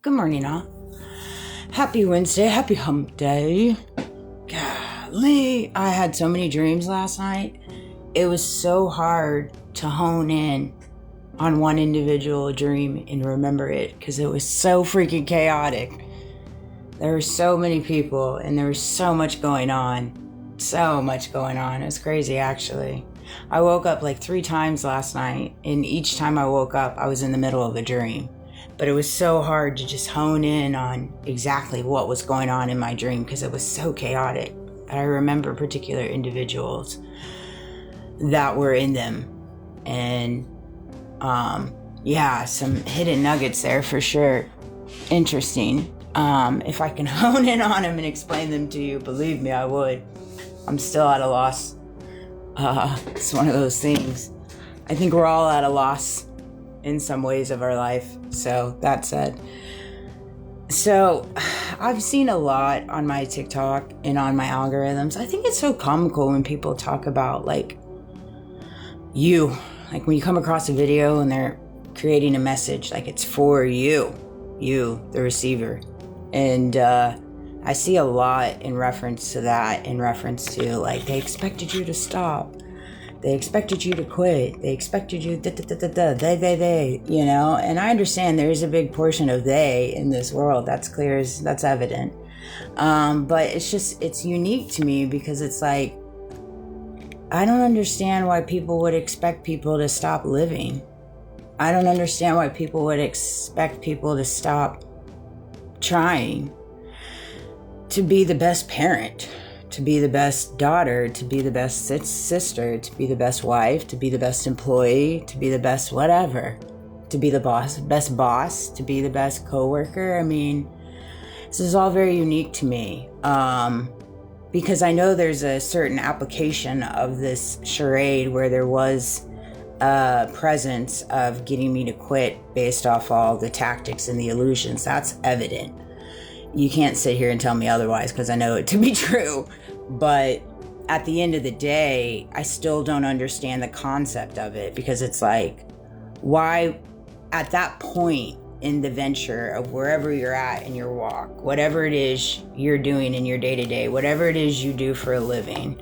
Good morning, all. Happy Wednesday. Happy hump day. Golly, I had so many dreams last night. It was so hard to hone in on one individual dream and remember it because it was so freaking chaotic. There were so many people and there was so much going on. So much going on. It was crazy, actually. I woke up like 3 times last night, and each time I woke up, I was in the middle of a dream. But it was so hard to just hone in on exactly what was going on in my dream because it was so chaotic. I remember particular individuals that were in them. And some hidden nuggets there for sure. Interesting. If I can hone in on them and explain them to you, believe me, I would. I'm still at a loss. It's one of those things. I think we're all at a loss in some ways of our life. So that said, I've seen a lot on my TikTok and on my algorithms. I think it's so comical when people talk about like when you come across a video and they're creating a message, like it's for you, the receiver. And I see a lot in reference to that, in reference to like they expected you to stop. They expected you to quit. They expected you, they, and I understand there is a big portion of they in this world. That's clear, that's evident. But it's unique to me because it's like, I don't understand why people would expect people to stop living. I don't understand why people would expect people to stop trying to be the best parent, to be the best daughter, to be the best sister, to be the best wife, to be the best employee, to be the best whatever, to be the best boss, to be the best coworker. I mean, this is all very unique to me because I know there's a certain application of this charade where there was a presence of getting me to quit based off all the tactics and the illusions. That's evident. You can't sit here and tell me otherwise because I know it to be true. But at the end of the day, I still don't understand the concept of it because it's like, why at that point in the venture of wherever you're at in your walk, whatever it is you're doing in your day-to-day, whatever it is you do for a living,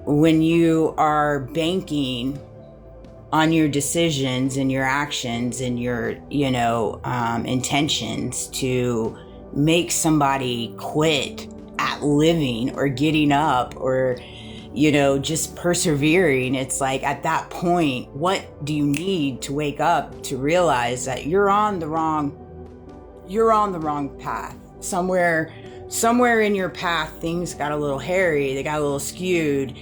when you are banking on your decisions and your actions and your, intentions to make somebody quit at living or getting up or, just persevering, it's like at that point, what do you need to wake up to realize that you're on the wrong path? Somewhere in your path, things got a little hairy, they got a little skewed,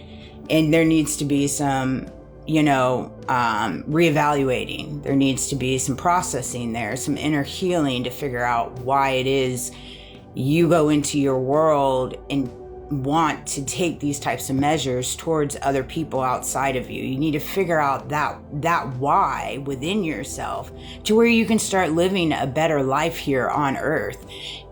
and there needs to be some reevaluating. There needs to be some processing there, some inner healing to figure out why it is you go into your world and want to take these types of measures towards other people outside of you. You need to figure out that why within yourself to where you can start living a better life here on earth,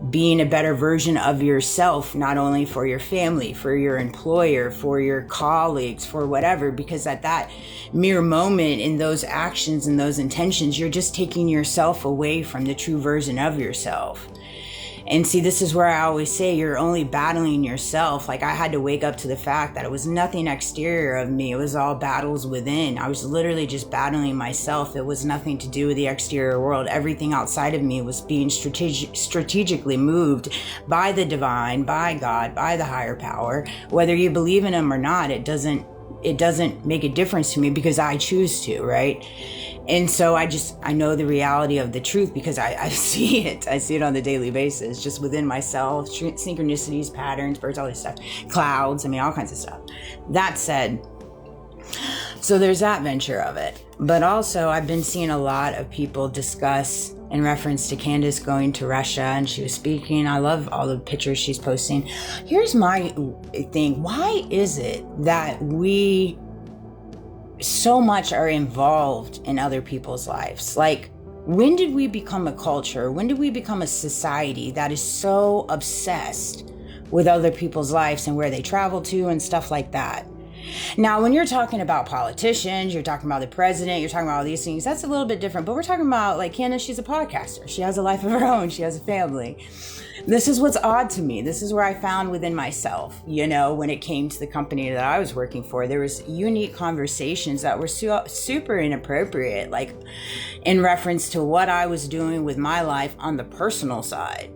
being a better version of yourself, not only for your family, for your employer, for your colleagues, for whatever, because at that mere moment in those actions and those intentions, you're just taking yourself away from the true version of yourself. And see, this is where I always say you're only battling yourself. Like I had to wake up to the fact that it was nothing exterior of me. It was all battles within. I was literally just battling myself. It was nothing to do with the exterior world. Everything outside of me was being strategically moved by the divine, by God, by the higher power. Whether you believe in him or not, it doesn't make a difference to me because I choose to, right? And so I know the reality of the truth because I see it. I see it on the daily basis, just within myself, synchronicities, patterns, birds, all this stuff, clouds, all kinds of stuff. That said, so there's that venture of it. But also I've been seeing a lot of people discuss in reference to Candace going to Russia and she was speaking. I love all the pictures she's posting. Here's my thing. Why is it that we so much are involved in other people's lives? Like, when did we become a culture? When did we become a society that is so obsessed with other people's lives and where they travel to and stuff like that? Now, when you're talking about politicians, you're talking about the president, you're talking about all these things, that's a little bit different. But we're talking about, like, Candace, she's a podcaster. She has a life of her own. She has a family. This is what's odd to me. This is where I found within myself, when it came to the company that I was working for, there was unique conversations that were super inappropriate, like in reference to what I was doing with my life on the personal side.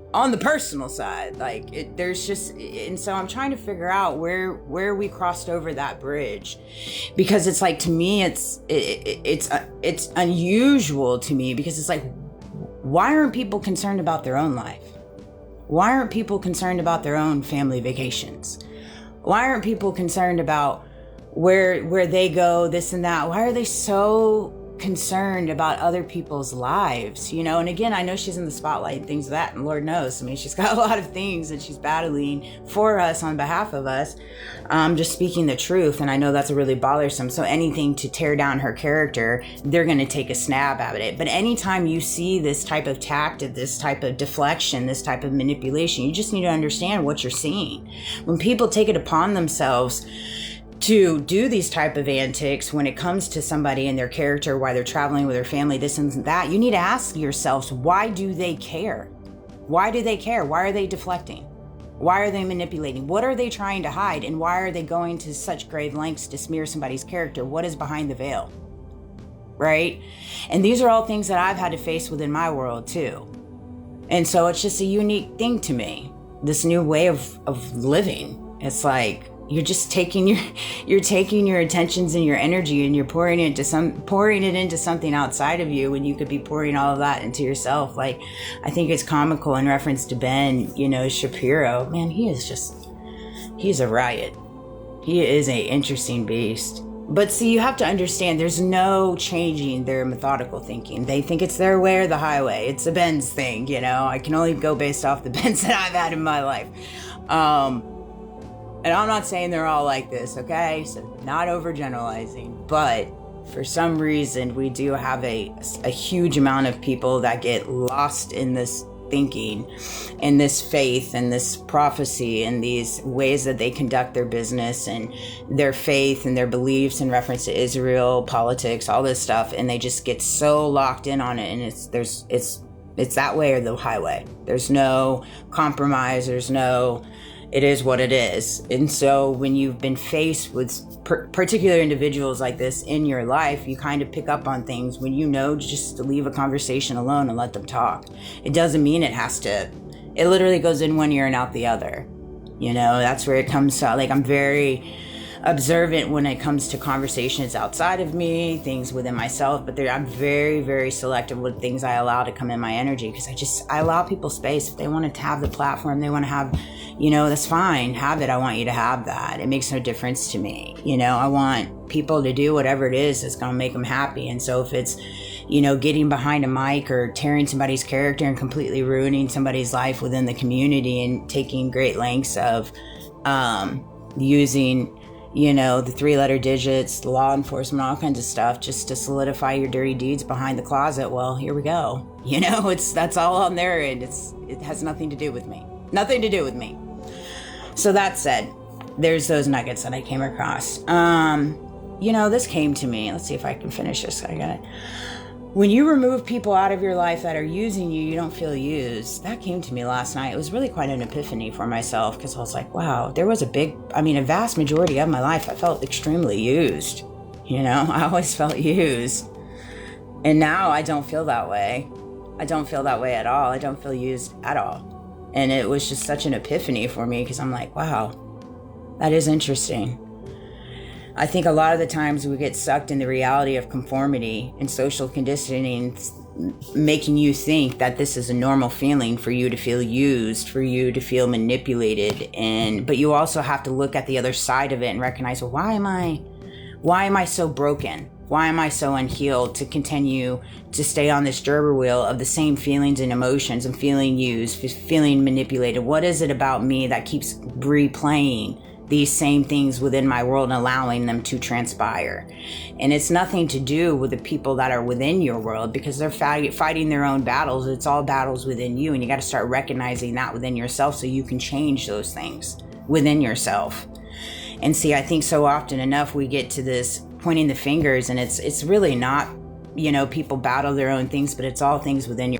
There's just, and so I'm trying to figure out where we crossed over that bridge, because it's like, to me, it's unusual to me, because it's like, why aren't people concerned about their own life? Why aren't people concerned about their own family vacations? Why aren't people concerned about where they go, this and that? Why are they so concerned about other people's lives? And again, I know she's in the spotlight and things of that, and Lord knows, I mean, she's got a lot of things that she's battling for us on behalf of us, just speaking the truth. And I know that's really bothersome. So anything to tear down her character, they're going to take a snap at it. But anytime you see this type of tactic, this type of deflection, this type of manipulation, you just need to understand what you're seeing. When people take it upon themselves to do these type of antics when it comes to somebody and their character, why they're traveling with their family, this and that, you need to ask yourselves, why do they care? Why do they care? Why are they deflecting? Why are they manipulating? What are they trying to hide? And why are they going to such great lengths to smear somebody's character? What is behind the veil? Right? And these are all things that I've had to face within my world too. And so it's just a unique thing to me, this new way of living. It's like, you're just taking your attentions and your energy, and you're pouring it into something outside of you, when you could be pouring all of that into yourself. Like, I think it's comical in reference to Ben, Shapiro. Man, he's a riot. He is a interesting beast. But see, you have to understand, there's no changing their methodical thinking. They think it's their way or the highway. It's a Ben's thing, I can only go based off the Bens that I've had in my life. And I'm not saying they're all like this, okay? So not overgeneralizing, but for some reason, we do have a huge amount of people that get lost in this thinking, in this faith, and this prophecy, and these ways that they conduct their business and their faith and their beliefs in reference to Israel, politics, all this stuff, and they just get so locked in on it, and it's that way or the highway. There's no compromise. It is what it is. And so when you've been faced with particular individuals like this in your life, you kind of pick up on things when just to leave a conversation alone and let them talk. It doesn't mean it literally goes in one ear and out the other. That's where it comes to, like, I'm very observant when it comes to conversations outside of me, things within myself, but I'm very, very selective with things I allow to come in my energy, because I allow people space. If they want to have the platform, they want to have, that's fine, have it. I want you to have that. It makes no difference to me. I want people to do whatever it is that's going to make them happy. And so if it's, getting behind a mic or tearing somebody's character and completely ruining somebody's life within the community, and taking great lengths of using the 3-letter digits, the law enforcement, all kinds of stuff, just to solidify your dirty deeds behind the closet. Well, here we go. That's all on there, and it has nothing to do with me. Nothing to do with me. So that said, there's those nuggets that I came across. This came to me. Let's see if I can finish this. I got it. When you remove people out of your life that are using you, you don't feel used. That came to me last night. It was really quite an epiphany for myself, because I was like, wow, there was a vast majority of my life I felt extremely used. I always felt used. And now I don't feel that way. I don't feel that way at all. I don't feel used at all. And it was just such an epiphany for me, because I'm like, wow, that is interesting. I think a lot of the times we get sucked in the reality of conformity and social conditioning, making you think that this is a normal feeling for you to feel used, for you to feel manipulated. But you also have to look at the other side of it and recognize, well, why am I so broken? Why am I so unhealed to continue to stay on this gerber wheel of the same feelings and emotions and feeling used, feeling manipulated? What is it about me that keeps replaying these same things within my world and allowing them to transpire? And it's nothing to do with the people that are within your world, because they're fighting their own battles. It's all battles within you, and you got to start recognizing that within yourself so you can change those things within yourself. And see, I think so often enough we get to this pointing the fingers, and it's really not, people battle their own things, but it's all things within